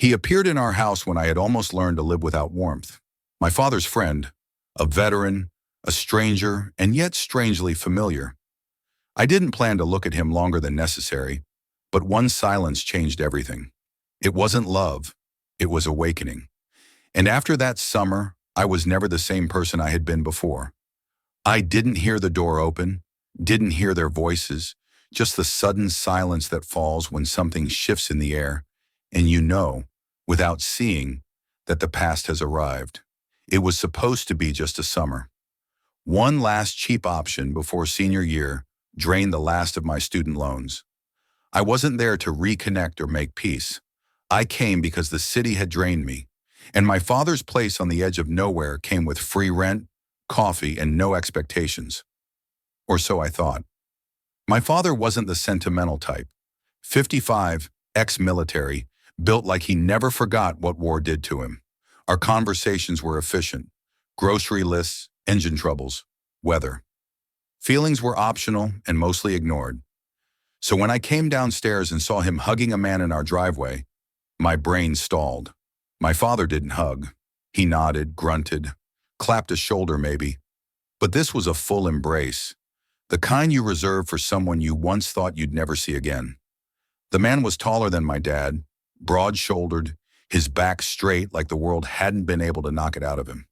He appeared in our house when I had almost learned to live without warmth. My father's friend, a veteran, a stranger, and yet strangely familiar. I didn't plan to look at him longer than necessary, but one silence changed everything. It wasn't love, it was awakening. And after that summer, I was never the same person I had been before. I didn't hear the door open, didn't hear their voices, just the sudden silence that falls when something shifts in the air, and you know, without seeing, that the past has arrived. It was supposed to be just a summer. One last cheap option before senior year drained the last of my student loans. I wasn't there to reconnect or make peace. I came because the city had drained me, and my father's place on the edge of nowhere came with free rent, coffee, and no expectations. Or so I thought. My father wasn't the sentimental type. 55, ex-military, built like he never forgot what war did to him. Our conversations were efficient. Grocery lists, engine troubles, weather. Feelings were optional and mostly ignored. So when I came downstairs and saw him hugging a man in our driveway, my brain stalled. My father didn't hug. He nodded, grunted, clapped a shoulder maybe. But this was a full embrace, the kind you reserve for someone you once thought you'd never see again. The man was taller than my dad, broad-shouldered, his back straight like the world hadn't been able to knock it out of him.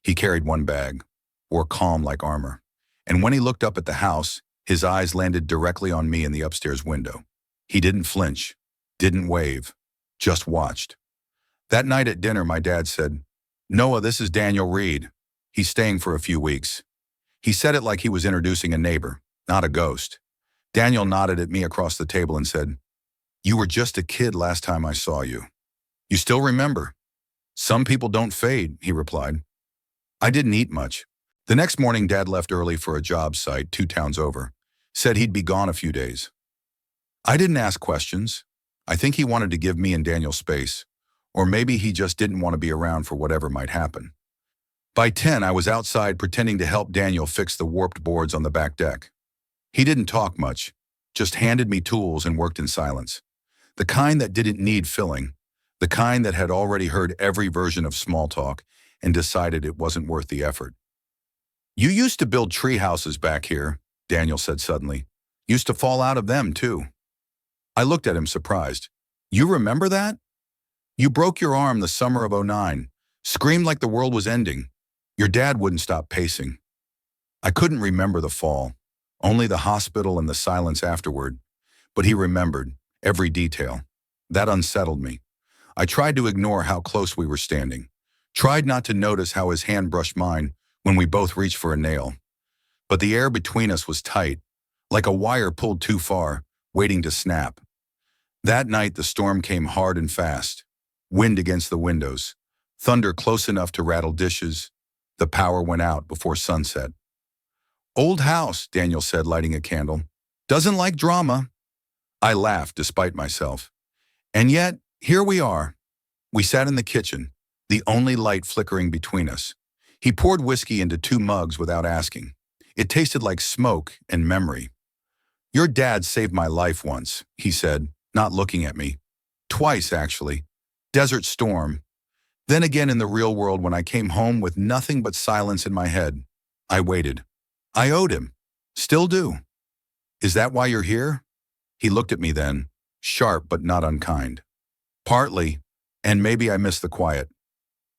He carried one bag, wore calm like armor. And when he looked up at the house, his eyes landed directly on me in the upstairs window. He didn't flinch, didn't wave, just watched. That night at dinner, my dad said, "Noah, this is Daniel Reed. He's staying for a few weeks." He said it like he was introducing a neighbor, not a ghost. Daniel nodded at me across the table and said, "You were just a kid last time I saw you. You still remember?" "Some people don't fade," he replied. I didn't eat much. The next morning, Dad left early for a job site 2 towns over. Said he'd be gone a few days. I didn't ask questions. I think he wanted to give me and Daniel space, or maybe he just didn't want to be around for whatever might happen. By 10, I was outside pretending to help Daniel fix the warped boards on the back deck. He didn't talk much, just handed me tools and worked in silence. The kind that didn't need filling, the kind that had already heard every version of small talk and decided it wasn't worth the effort. "You used to build tree houses back here," Daniel said suddenly. "Used to fall out of them, too." I looked at him surprised. "You remember that? You broke your arm the summer of '09, screamed like the world was ending. Your dad wouldn't stop pacing." I couldn't remember the fall, only the hospital and the silence afterward, but he remembered every detail. That unsettled me. I tried to ignore how close we were standing, tried not to notice how his hand brushed mine when we both reached for a nail. But the air between us was tight, like a wire pulled too far, waiting to snap. That night the storm came hard and fast, wind against the windows, thunder close enough to rattle dishes. The power went out before sunset. "Old house," Daniel said, lighting a candle. "Doesn't like drama." I laughed despite myself. And yet, here we are. We sat in the kitchen, the only light flickering between us. He poured whiskey into 2 mugs without asking. It tasted like smoke and memory. "Your dad saved my life once," he said, not looking at me. "Twice, actually. Desert Storm. Then again in the real world when I came home with nothing but silence in my head. I waited. I owed him. Still do." "Is that why you're here?" He looked at me then, sharp but not unkind. "Partly, and maybe I missed the quiet."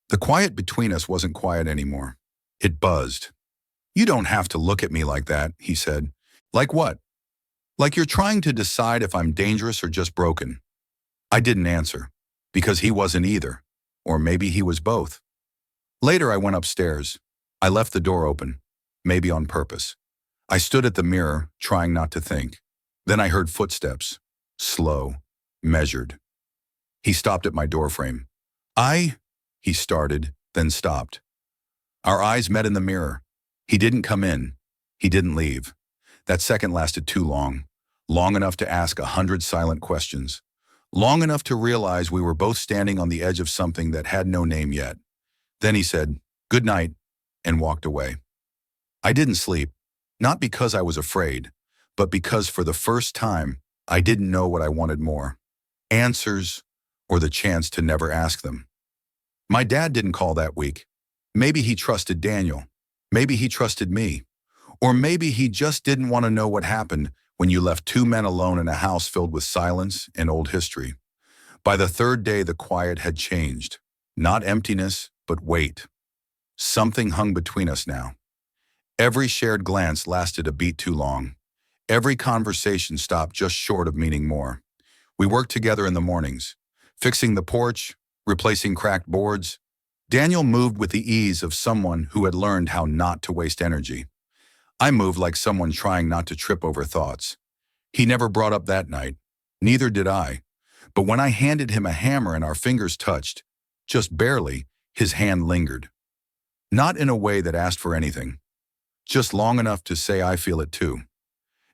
The quiet between us wasn't quiet anymore. It buzzed. "You don't have to look at me like that," he said. "Like what?" "Like you're trying to decide if I'm dangerous or just broken." I didn't answer, because he wasn't either, or maybe he was both. Later I went upstairs. I left the door open, maybe on purpose. I stood at the mirror, trying not to think. Then I heard footsteps, slow, measured. He stopped at my doorframe. He started, then stopped. Our eyes met in the mirror. He didn't come in. He didn't leave. That second lasted too long, long enough to ask 100 silent questions, long enough to realize we were both standing on the edge of something that had no name yet. Then he said, "Good night," and walked away. I didn't sleep, not because I was afraid, but because for the first time, I didn't know what I wanted more. Answers, or the chance to never ask them. My dad didn't call that week. Maybe he trusted Daniel. Maybe he trusted me. Or maybe he just didn't want to know what happened when you left two men alone in a house filled with silence and old history. By the third day, the quiet had changed. Not emptiness, but weight. Something hung between us now. Every shared glance lasted a beat too long. Every conversation stopped just short of meaning more. We worked together in the mornings, fixing the porch, replacing cracked boards. Daniel moved with the ease of someone who had learned how not to waste energy. I moved like someone trying not to trip over thoughts. He never brought up that night. Neither did I. But when I handed him a hammer and our fingers touched, just barely, his hand lingered. Not in a way that asked for anything. Just long enough to say I feel it too.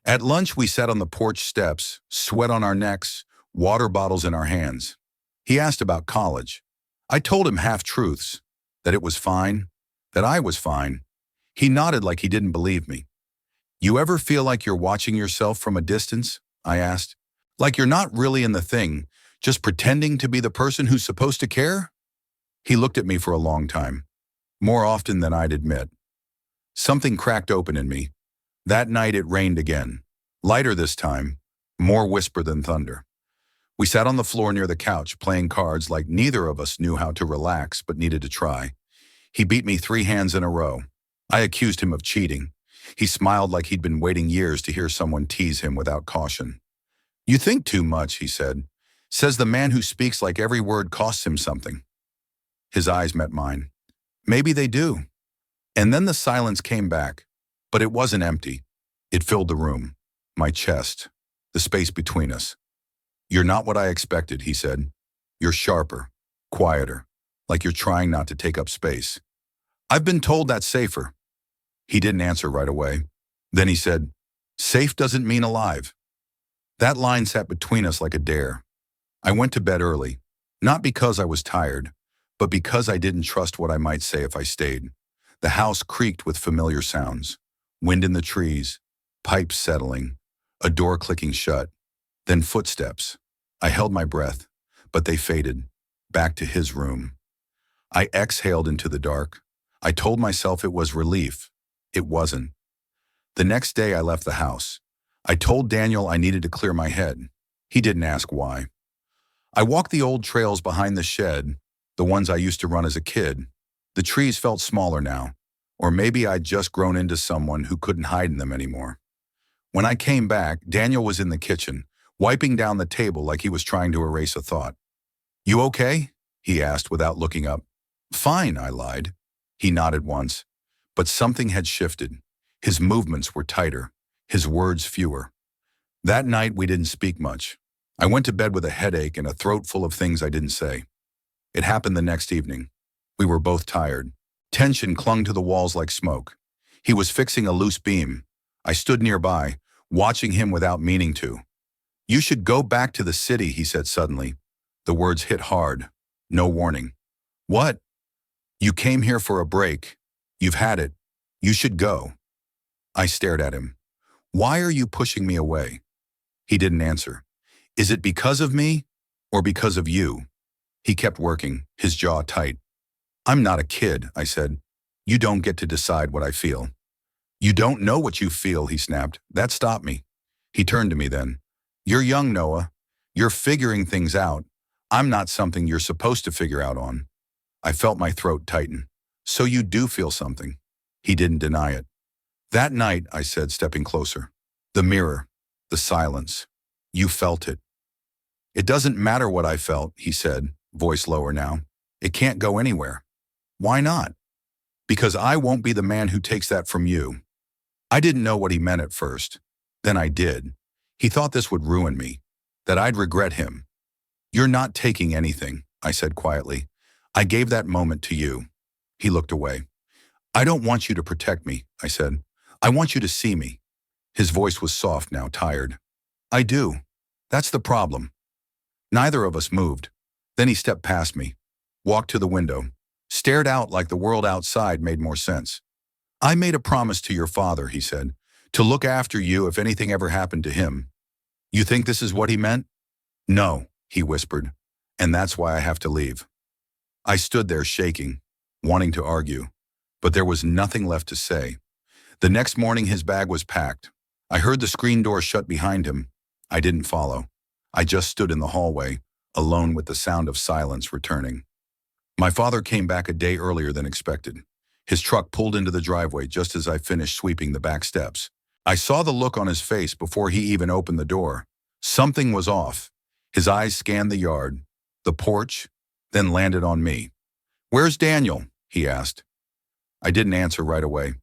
At lunch, we sat on the porch steps, sweat on our necks, water bottles in our hands. He asked about college. I told him half-truths, that it was fine, that I was fine. He nodded like he didn't believe me. You ever feel like you're watching yourself from a distance? I asked. Like you're not really in the thing, just pretending to be the person who's supposed to care? He looked at me for a long time, more often than I'd admit. Something cracked open in me. That night it rained again, lighter this time, more whisper than thunder. We sat on the floor near the couch, playing cards like neither of us knew how to relax but needed to try. He beat me 3 hands in a row. I accused him of cheating. He smiled like he'd been waiting years to hear someone tease him without caution. You think too much, he said. Says the man who speaks like every word costs him something. His eyes met mine. Maybe they do. And then the silence came back, but it wasn't empty. It filled the room, my chest, the space between us. You're not what I expected, he said. You're sharper, quieter, like you're trying not to take up space. I've been told that's safer. He didn't answer right away. Then he said, safe doesn't mean alive. That line sat between us like a dare. I went to bed early, not because I was tired, but because I didn't trust what I might say if I stayed. The house creaked with familiar sounds. Wind in the trees, pipes settling, a door clicking shut, then footsteps. I held my breath, but they faded, back to his room. I exhaled into the dark. I told myself it was relief. It wasn't. The next day I left the house. I told Daniel I needed to clear my head. He didn't ask why. I walked the old trails behind the shed, the ones I used to run as a kid. The trees felt smaller now, or maybe I'd just grown into someone who couldn't hide in them anymore. When I came back, Daniel was in the kitchen, wiping down the table like he was trying to erase a thought. You okay? He asked without looking up. Fine, I lied. He nodded once, but something had shifted. His movements were tighter, his words fewer. That night we didn't speak much. I went to bed with a headache and a throat full of things I didn't say. It happened the next evening. We were both tired. Tension clung to the walls like smoke. He was fixing a loose beam. I stood nearby, watching him without meaning to. You should go back to the city, he said suddenly. The words hit hard. No warning. What? You came here for a break. You've had it. You should go. I stared at him. Why are you pushing me away? He didn't answer. Is it because of me or because of you? He kept working, his jaw tight. I'm not a kid, I said. You don't get to decide what I feel. You don't know what you feel, he snapped. That stopped me. He turned to me then. You're young, Noah. You're figuring things out. I'm not something you're supposed to figure out on. I felt my throat tighten. So you do feel something. He didn't deny it. That night, I said, stepping closer. The mirror, the silence. You felt it. It doesn't matter what I felt, he said, voice lower now. It can't go anywhere. Why not? Because I won't be the man who takes that from you. I didn't know what he meant at first. Then I did. He thought this would ruin me, that I'd regret him. You're not taking anything, I said quietly. I gave that moment to you. He looked away. I don't want you to protect me, I said. I want you to see me. His voice was soft now, tired. I do. That's the problem. Neither of us moved. Then he stepped past me, walked to the window, stared out like the world outside made more sense. I made a promise to your father, he said, to look after you if anything ever happened to him. You think this is what he meant? No, he whispered. and that's why I have to leave." I stood there shaking, wanting to argue, but there was nothing left to say. The next morning his bag was packed. I heard the screen door shut behind him. I didn't follow. I just stood in the hallway, alone with the sound of silence returning. My father came back a day earlier than expected. His truck pulled into the driveway just as I finished sweeping the back steps. I saw the look on his face before he even opened the door. Something was off. His eyes scanned the yard, the porch, then landed on me. "Where's Daniel?" he asked. I didn't answer right away.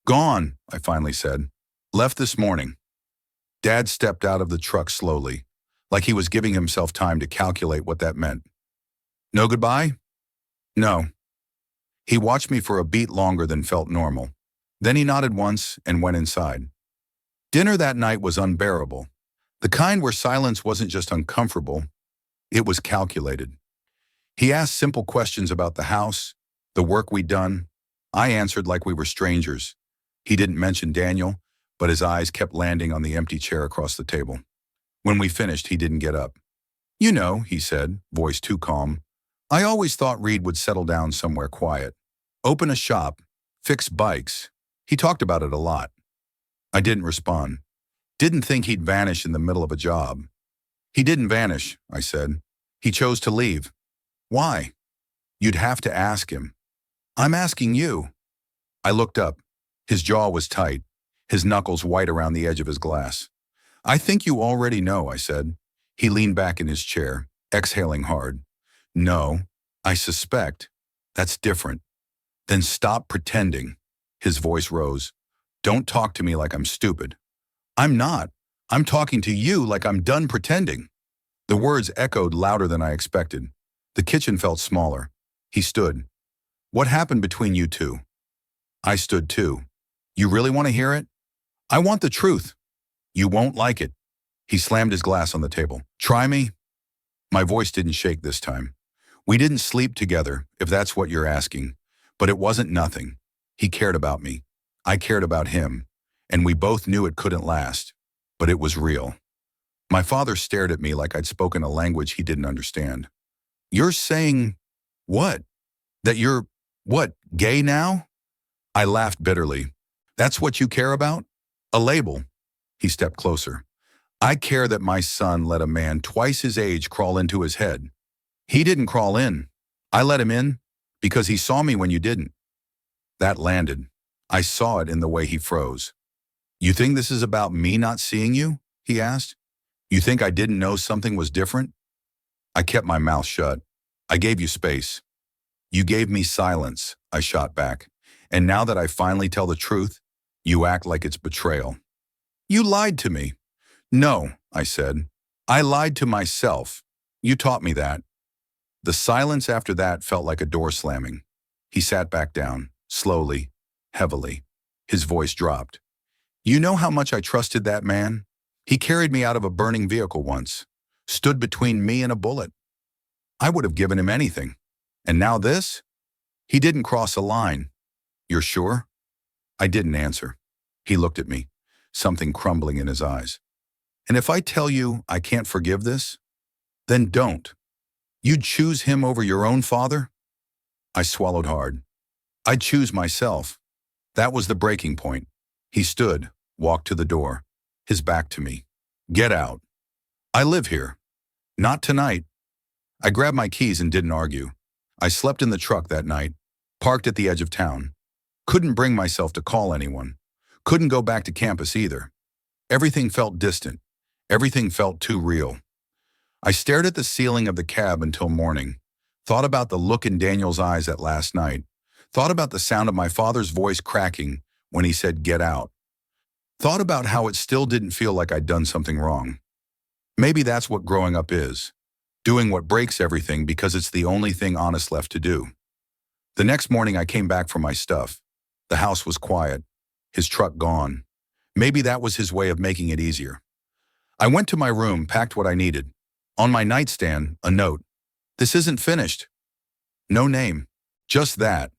"Gone," I finally said. "Left this morning." Dad stepped out of the truck slowly, like he was giving himself time to calculate what that meant. "No goodbye?" "No." He watched me for a beat longer than felt normal. Then he nodded once and went inside. Dinner that night was unbearable. The kind where silence wasn't just uncomfortable, it was calculated. He asked simple questions about the house, the work we'd done. I answered like we were strangers. He didn't mention Daniel, but his eyes kept landing on the empty chair across the table. When we finished, he didn't get up. "You know," he said, voice too calm, "I always thought Reed would settle down somewhere quiet. Open a shop, fix bikes." He talked about it a lot. I didn't respond. Didn't think he'd vanish in the middle of a job. "He didn't vanish," I said. "He chose to leave." "Why?" "You'd have to ask him." "I'm asking you." I looked up. His jaw was tight, his knuckles white around the edge of his glass. "I think you already know," I said. He leaned back in his chair, exhaling hard. "No, I suspect. That's different." "Then stop pretending." His voice rose. "Don't talk to me like I'm stupid." "I'm not. I'm talking to you like I'm done pretending." The words echoed louder than I expected. The kitchen felt smaller. He stood. "What happened between you two?" I stood too. "You really want to hear it?" "I want the truth." "You won't like it." He slammed his glass on the table. "Try me." My voice didn't shake this time. "We didn't sleep together, if that's what you're asking. But it wasn't nothing. He cared about me. I cared about him. And we both knew it couldn't last. But it was real." My father stared at me like I'd spoken a language he didn't understand. "You're saying what? That you're, what, gay now?" I laughed bitterly. "That's what you care about? A label." He stepped closer. "I care that my son let a man twice his age crawl into his head. He didn't crawl in. I let him in because he saw me when you didn't." That landed. I saw it in the way he froze. "You think this is about me not seeing you?" he asked. "You think I didn't know something was different?" I kept my mouth shut. "I gave you space." "You gave me silence," I shot back. "And now that I finally tell the truth, you act like it's betrayal." "You lied to me." "No," I said. "I lied to myself. You taught me that." The silence after that felt like a door slamming. He sat back down, slowly, heavily. His voice dropped. "You know how much I trusted that man? He carried me out of a burning vehicle once, stood between me and a bullet. I would have given him anything. And now this? He didn't cross a line." "You're sure?" I didn't answer. He looked at me, something crumbling in his eyes. "And if I tell you I can't forgive this, then don't. You'd choose him over your own father?" I swallowed hard. "I'd choose myself." That was the breaking point. He stood, walked to the door, his back to me. "Get out." "I live here." "Not tonight." I grabbed my keys and didn't argue. I slept in the truck that night, parked at the edge of town. Couldn't bring myself to call anyone. Couldn't go back to campus either. Everything felt distant. Everything felt too real. I stared at the ceiling of the cab until morning, thought about the look in Daniel's eyes that last night, thought about the sound of my father's voice cracking when he said, "Get out." Thought about how it still didn't feel like I'd done something wrong. Maybe that's what growing up is, doing what breaks everything because it's the only thing honest left to do. The next morning I came back for my stuff. The house was quiet, his truck gone. Maybe that was his way of making it easier. I went to my room, packed what I needed. On my nightstand, a note. "This isn't finished." No name, just that.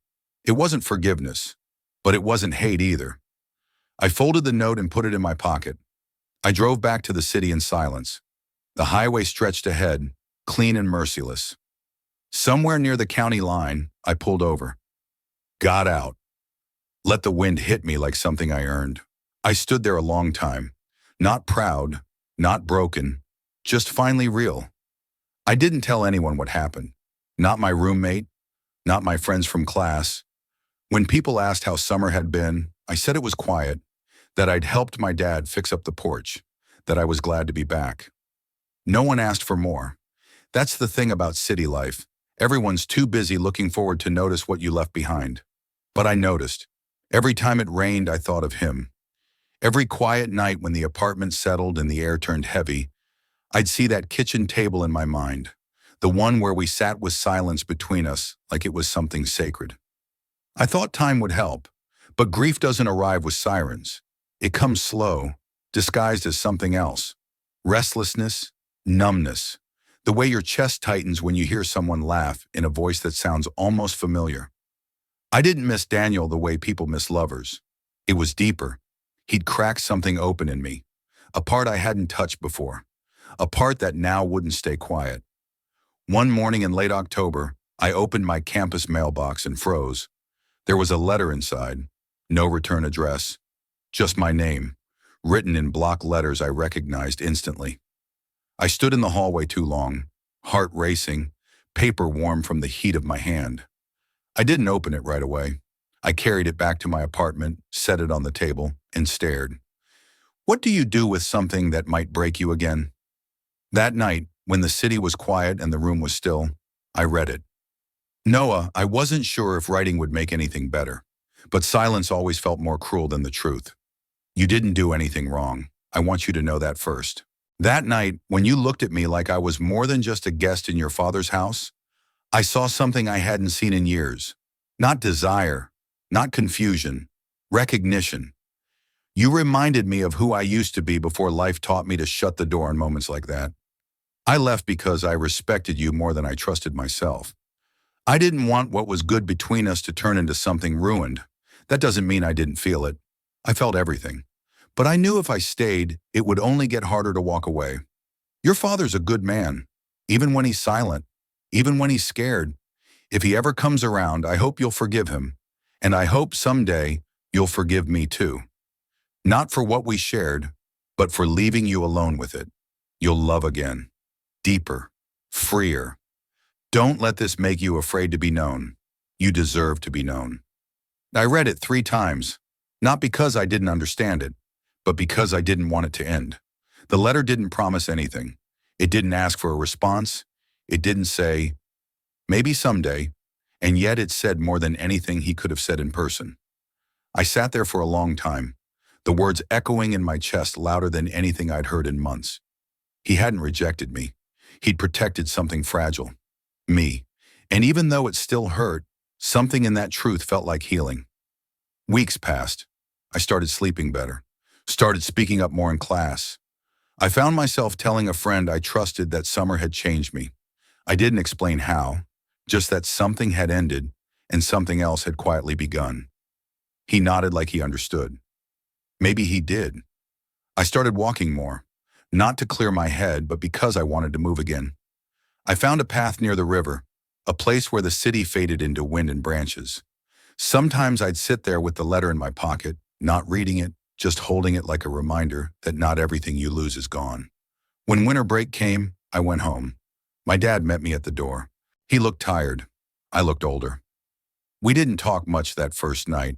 It wasn't forgiveness, but it wasn't hate either. I folded the note and put it in my pocket. I drove back to the city in silence. The highway stretched ahead, clean and merciless. Somewhere near the county line, I pulled over. Got out. Let the wind hit me like something I earned. I stood there a long time. Not proud, not broken, just finally real. I didn't tell anyone what happened. Not my roommate, not my friends from class. When people asked how summer had been, I said it was quiet, that I'd helped my dad fix up the porch, that I was glad to be back. No one asked for more. That's the thing about city life. Everyone's too busy looking forward to notice what you left behind. But I noticed. Every time it rained, I thought of him. Every quiet night when the apartment settled and the air turned heavy, I'd see that kitchen table in my mind, the one where we sat with silence between us like it was something sacred. I thought time would help, but grief doesn't arrive with sirens. It comes slow, disguised as something else. Restlessness, numbness, the way your chest tightens when you hear someone laugh in a voice that sounds almost familiar. I didn't miss Daniel the way people miss lovers. It was deeper. He'd cracked something open in me, a part I hadn't touched before, a part that now wouldn't stay quiet. One morning in late October, I opened my campus mailbox and froze. There was a letter inside, no return address, just my name, written in block letters I recognized instantly. I stood in the hallway too long, heart racing, paper warm from the heat of my hand. I didn't open it right away. I carried it back to my apartment, set it on the table, and stared. What do you do with something that might break you again? That night, when the city was quiet and the room was still, I read it. Noah, I wasn't sure if writing would make anything better, but silence always felt more cruel than the truth. You didn't do anything wrong. I want you to know that first. That night, when you looked at me like I was more than just a guest in your father's house, I saw something I hadn't seen in years. Not desire, not confusion, recognition. You reminded me of who I used to be before life taught me to shut the door in moments like that. I left because I respected you more than I trusted myself. I didn't want what was good between us to turn into something ruined. That doesn't mean I didn't feel it. I felt everything. But I knew if I stayed, it would only get harder to walk away. Your father's a good man, even when he's silent, even when he's scared. If he ever comes around, I hope you'll forgive him. And I hope someday you'll forgive me too. Not for what we shared, but for leaving you alone with it. You'll love again. Deeper. Freer. Don't let this make you afraid to be known. You deserve to be known. I read it 3 times, not because I didn't understand it, but because I didn't want it to end. The letter didn't promise anything. It didn't ask for a response. It didn't say, maybe someday, and yet it said more than anything he could have said in person. I sat there for a long time, the words echoing in my chest louder than anything I'd heard in months. He hadn't rejected me. He'd protected something fragile, me. And even though it still hurt, something in that truth felt like healing. Weeks passed. I started sleeping better. Started speaking up more in class. I found myself telling a friend I trusted that summer had changed me. I didn't explain how, just that something had ended and something else had quietly begun. He nodded like he understood. Maybe he did. I started walking more, not to clear my head, but because I wanted to move again. I found a path near the river, a place where the city faded into wind and branches. Sometimes I'd sit there with the letter in my pocket, not reading it, just holding it like a reminder that not everything you lose is gone. When winter break came, I went home. My dad met me at the door. He looked tired. I looked older. We didn't talk much that first night,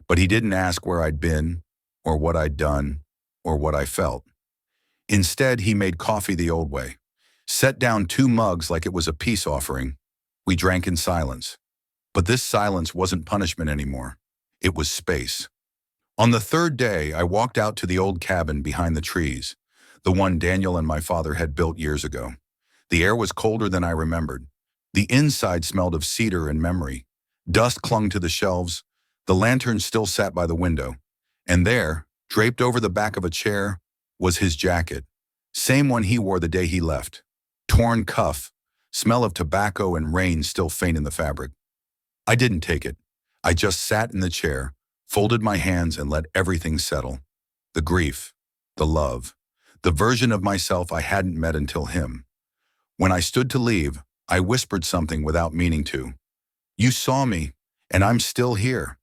but he didn't ask where I'd been, or what I'd done, or what I felt. Instead, he made coffee the old way, set down 2 mugs like it was a peace offering. We drank in silence. But this silence wasn't punishment anymore. It was space. On the 3rd day, I walked out to the old cabin behind the trees, the one Daniel and my father had built years ago. The air was colder than I remembered. The inside smelled of cedar and memory. Dust clung to the shelves. The lantern still sat by the window. And there, draped over the back of a chair, was his jacket. Same one he wore the day he left. Torn cuff, smell of tobacco and rain still faint in the fabric. I didn't take it. I just sat in the chair, folded my hands and let everything settle. The grief, the love, the version of myself I hadn't met until him. When I stood to leave, I whispered something without meaning to. You saw me, and I'm still here.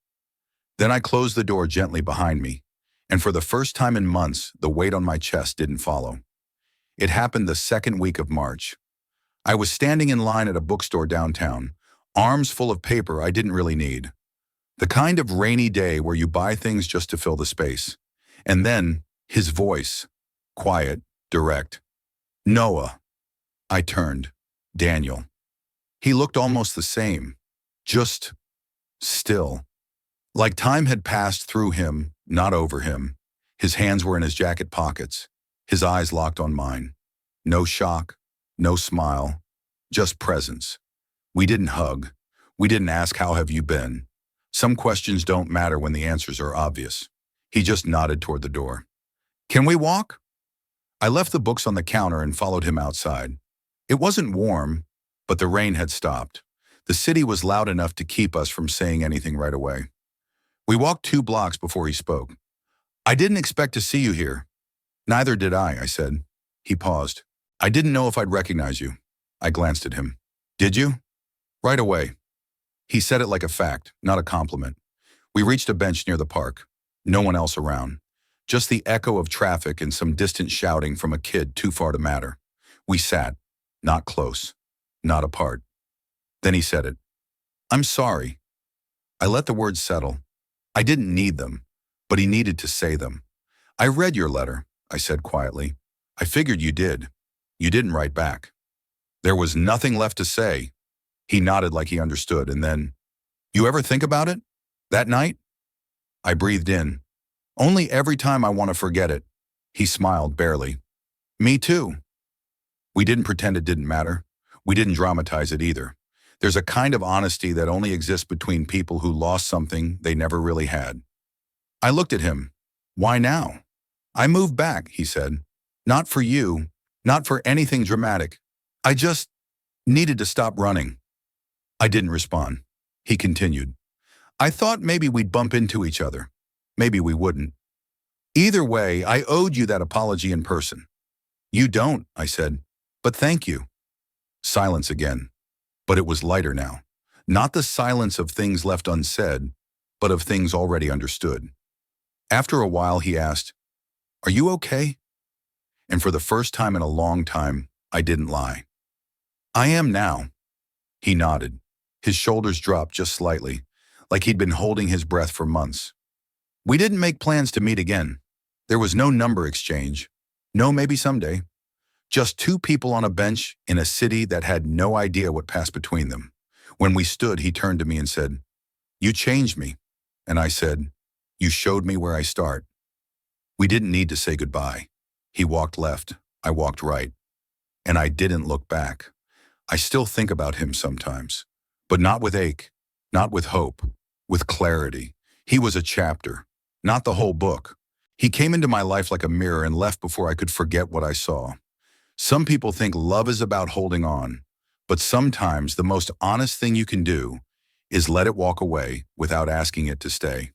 Then I closed the door gently behind me, and for the first time in months, the weight on my chest didn't follow. It happened the second week of March. I was standing in line at a bookstore downtown, arms full of paper I didn't really need. The kind of rainy day where you buy things just to fill the space. And then, his voice, quiet, direct. Noah. I turned. Daniel. He looked almost the same, just still. Like time had passed through him, not over him. His hands were in his jacket pockets, his eyes locked on mine. No shock, no smile, just presence. We didn't hug. We didn't ask, how have you been? Some questions don't matter when the answers are obvious. He just nodded toward the door. Can we walk? I left the books on the counter and followed him outside. It wasn't warm, but the rain had stopped. The city was loud enough to keep us from saying anything right away. We walked 2 blocks before he spoke. I didn't expect to see you here. Neither did I said. He paused. I didn't know if I'd recognize you. I glanced at him. Did you? Right away. He said it like a fact, not a compliment. We reached a bench near the park. No one else around. Just the echo of traffic and some distant shouting from a kid too far to matter. We sat, not close, not apart. Then he said it. I'm sorry. I let the words settle. I didn't need them, but he needed to say them. I read your letter, I said quietly. I figured you did. You didn't write back. There was nothing left to say. He nodded like he understood, and then, you ever think about it? That night? I breathed in. Only every time I want to forget it. He smiled barely. Me too. We didn't pretend it didn't matter. We didn't dramatize it either. There's a kind of honesty that only exists between people who lost something they never really had. I looked at him. Why now? I moved back, he said. Not for you, not for anything dramatic. I just needed to stop running. I didn't respond. He continued. I thought maybe we'd bump into each other. Maybe we wouldn't. Either way, I owed you that apology in person. You don't, I said, but thank you. Silence again. But it was lighter now. Not the silence of things left unsaid, but of things already understood. After a while, he asked, Are you okay? And for the first time in a long time, I didn't lie. I am now. He nodded. His shoulders dropped just slightly, like he'd been holding his breath for months. We didn't make plans to meet again. There was no number exchange. No maybe someday. Just 2 people on a bench in a city that had no idea what passed between them. When we stood, he turned to me and said, You changed me. And I said, You showed me where I start. We didn't need to say goodbye. He walked left, I walked right. And I didn't look back. I still think about him sometimes, but not with ache, not with hope, with clarity. He was a chapter, not the whole book. He came into my life like a mirror and left before I could forget what I saw. Some people think love is about holding on, but sometimes the most honest thing you can do is let it walk away without asking it to stay.